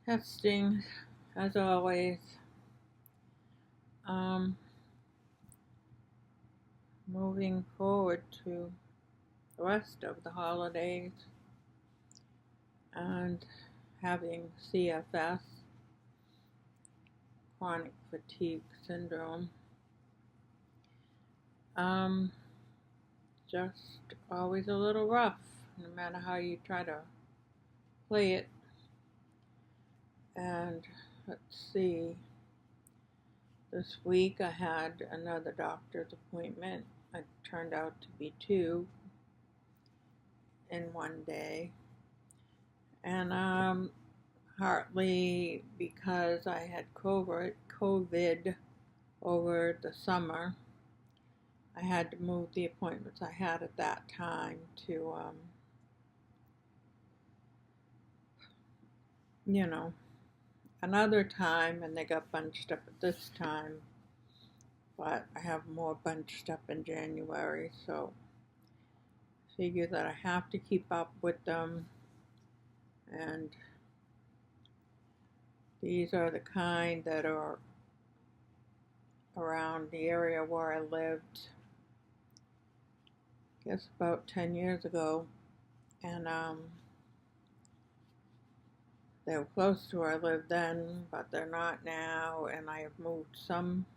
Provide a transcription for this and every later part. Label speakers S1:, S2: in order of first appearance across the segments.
S1: Testing, as always. Um, Moving forward to the rest of the holidays and having CFS, chronic fatigue syndrome. Um, just always a little rough, no matter how you try to play it. And let's see, this week I had another doctor's appointment. It turned out to be two in one day. And partly because I had COVID over the summer, I had to move the appointments I had at that time to, you know, another time, and they got bunched up at this time. But I have more bunched up in January, so I figure that I have to keep up with them. And these are the kind that are around the area where I lived, I guess about 10 years ago. And they were close to where I lived then, but they're not now. And I have moved some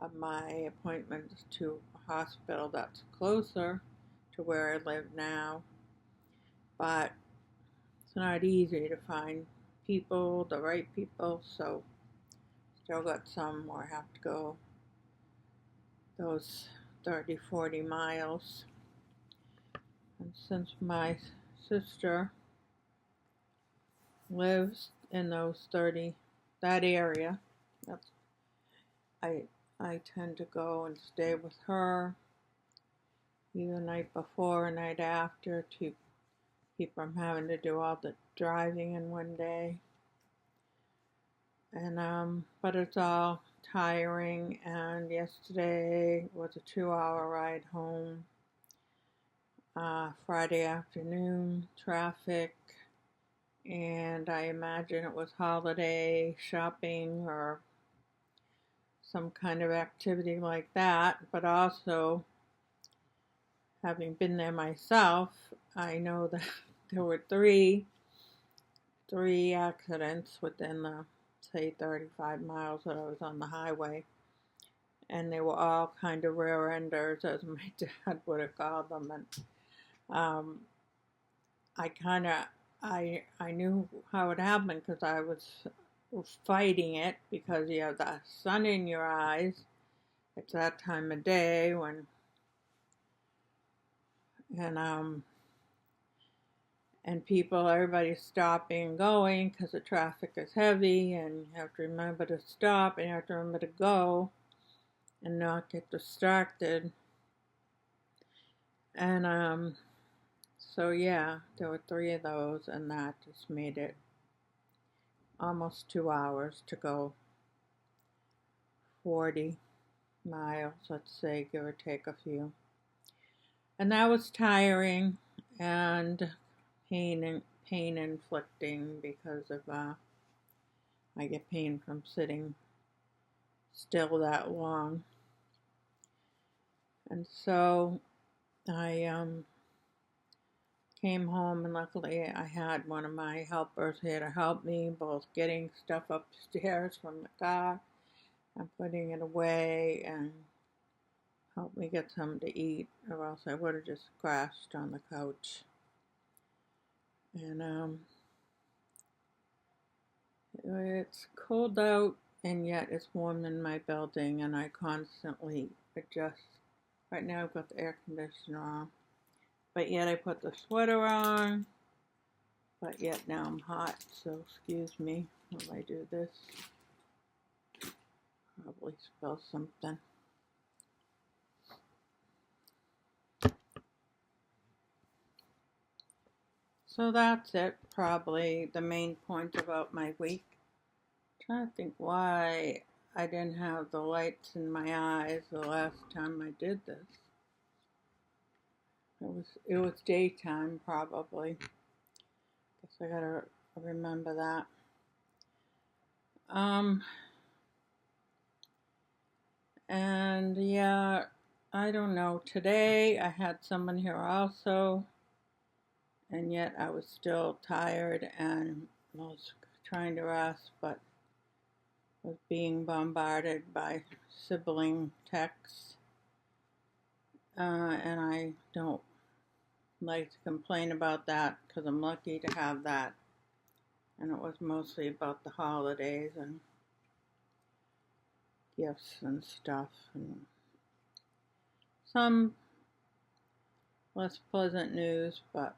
S1: of my appointments to a hospital that's closer to where I live now. But it's not easy to find people, the right people, so still got some where I have to go those 30, 40 miles. And since my sister lives in that area, that's I tend to go and stay with her either night before or night after to keep from having to do all the driving in one day. And but it's all tiring, and yesterday was a 2-hour ride home. Friday afternoon traffic, and I imagine it was holiday shopping or some kind of activity like that. But also, having been there myself, I know that there were three accidents within the, say, 35 miles that I was on the highway, and they were all kind of rear enders, as my dad would have called them. And I knew how it happened because I was fighting it, because you have the sun in your eyes. It's that time of day when, and everybody's stopping and going because the traffic is heavy, and you have to remember to stop, and you have to remember to go and not get distracted. And so yeah, there were three of those, and that just made it almost 2 hours to go 40 miles, let's say, give or take a few. And that was tiring and pain inflicting, because of I get pain from sitting still that long. And so I came home, and luckily I had one of my helpers here to help me, both getting stuff upstairs from the car and putting it away, and help me get something to eat, or else I would have just crashed on the couch. And it's cold out, and yet it's warm in my building, and I constantly adjust. Right now I've got the air conditioner on, but yet I put the sweater on, but yet now I'm hot, so excuse me while I do this. Probably spill something. So that's it, probably the main point about my week. I'm trying to think why I didn't have the lights in my eyes the last time I did this. It was daytime, probably. Guess I got a remember that. And yeah, I don't know. Today I had someone here also, and yet I was still tired and was trying to rest, but was being bombarded by sibling texts. And I don't like to complain about that because I'm lucky to have that. And it was mostly about the holidays and gifts and stuff, and some less pleasant news, but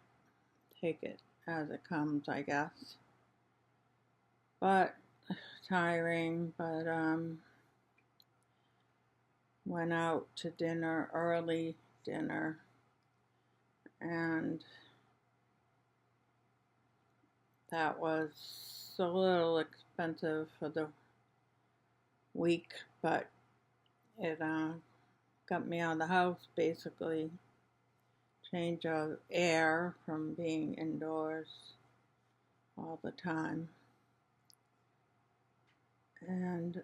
S1: take it as it comes, I guess. But tiring, but went out to dinner, early dinner, and that was a little expensive for the week, but it got me out of the house, basically. Change of air from being indoors all the time. And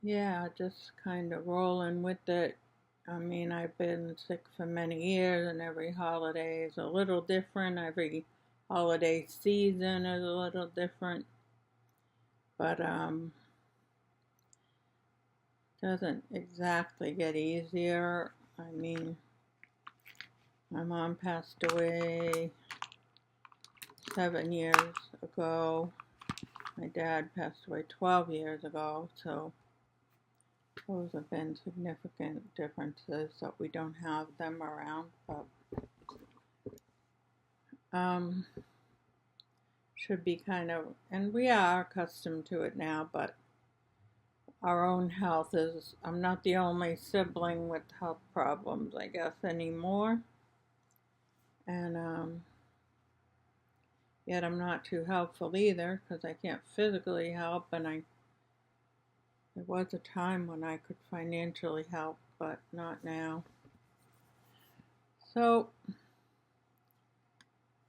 S1: yeah, just kind of rolling with it. I mean, I've been sick for many years, and every holiday is a little different. Every holiday season is a little different. But doesn't exactly get easier. I mean, my mom passed away 7 years ago. My dad passed away 12 years ago, so those have been significant differences that we don't have them around, but should be kind of, and we are accustomed to it now, but our own health is, I'm not the only sibling with health problems, I guess, anymore. And yet I'm not too helpful either, because I can't physically help, and there was a time when I could financially help, but not now. So,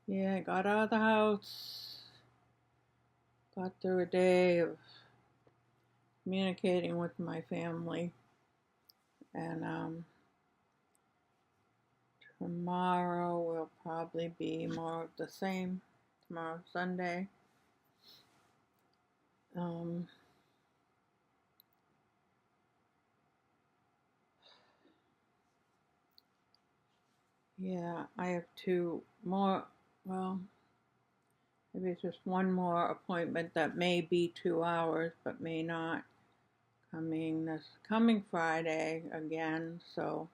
S1: yeah, I got out of the house, got through a day of communicating with my family, and tomorrow will probably be more of the same. Tomorrow, Sunday. Yeah, I have two more, well, maybe it's just one more appointment that may be 2 hours, but may not, coming Friday again, so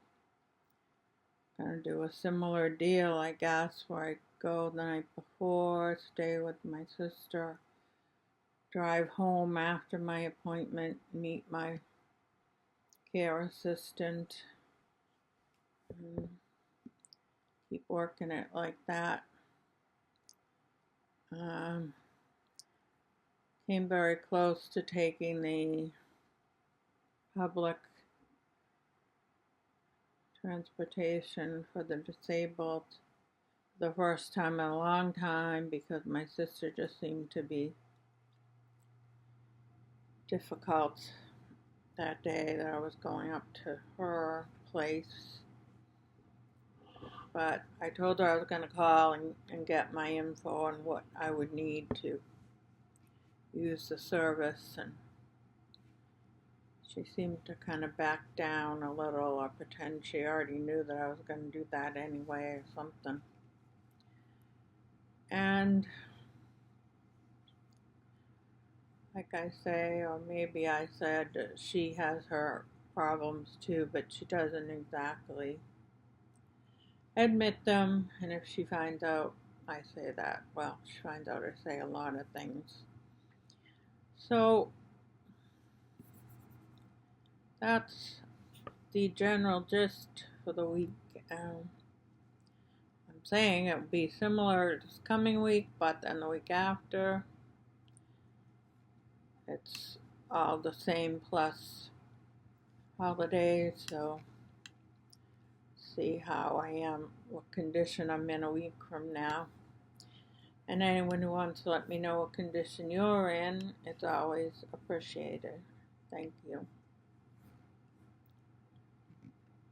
S1: I'm gonna do a similar deal, I guess, where I go the night before, stay with my sister, drive home after my appointment, meet my care assistant, and keep working it like that. Came very close to taking the public transportation for the disabled the first time in a long time, because my sister just seemed to be difficult that day that I was going up to her place. But I told her I was going to call and get my info on what I would need to use the service, and she seemed to kind of back down a little, or pretend she already knew that I was going to do that anyway or something. And like I say, or maybe I said, she has her problems too, but she doesn't exactly admit them. And if she finds out I say that, well, she finds out I say a lot of things. So that's the general gist for the week. I'm saying it will be similar this coming week, but then the week after, it's all the same plus holidays, so see how I am what condition I'm in a week from now. And anyone who wants to let me know what condition you're in, it's always appreciated. Thank you.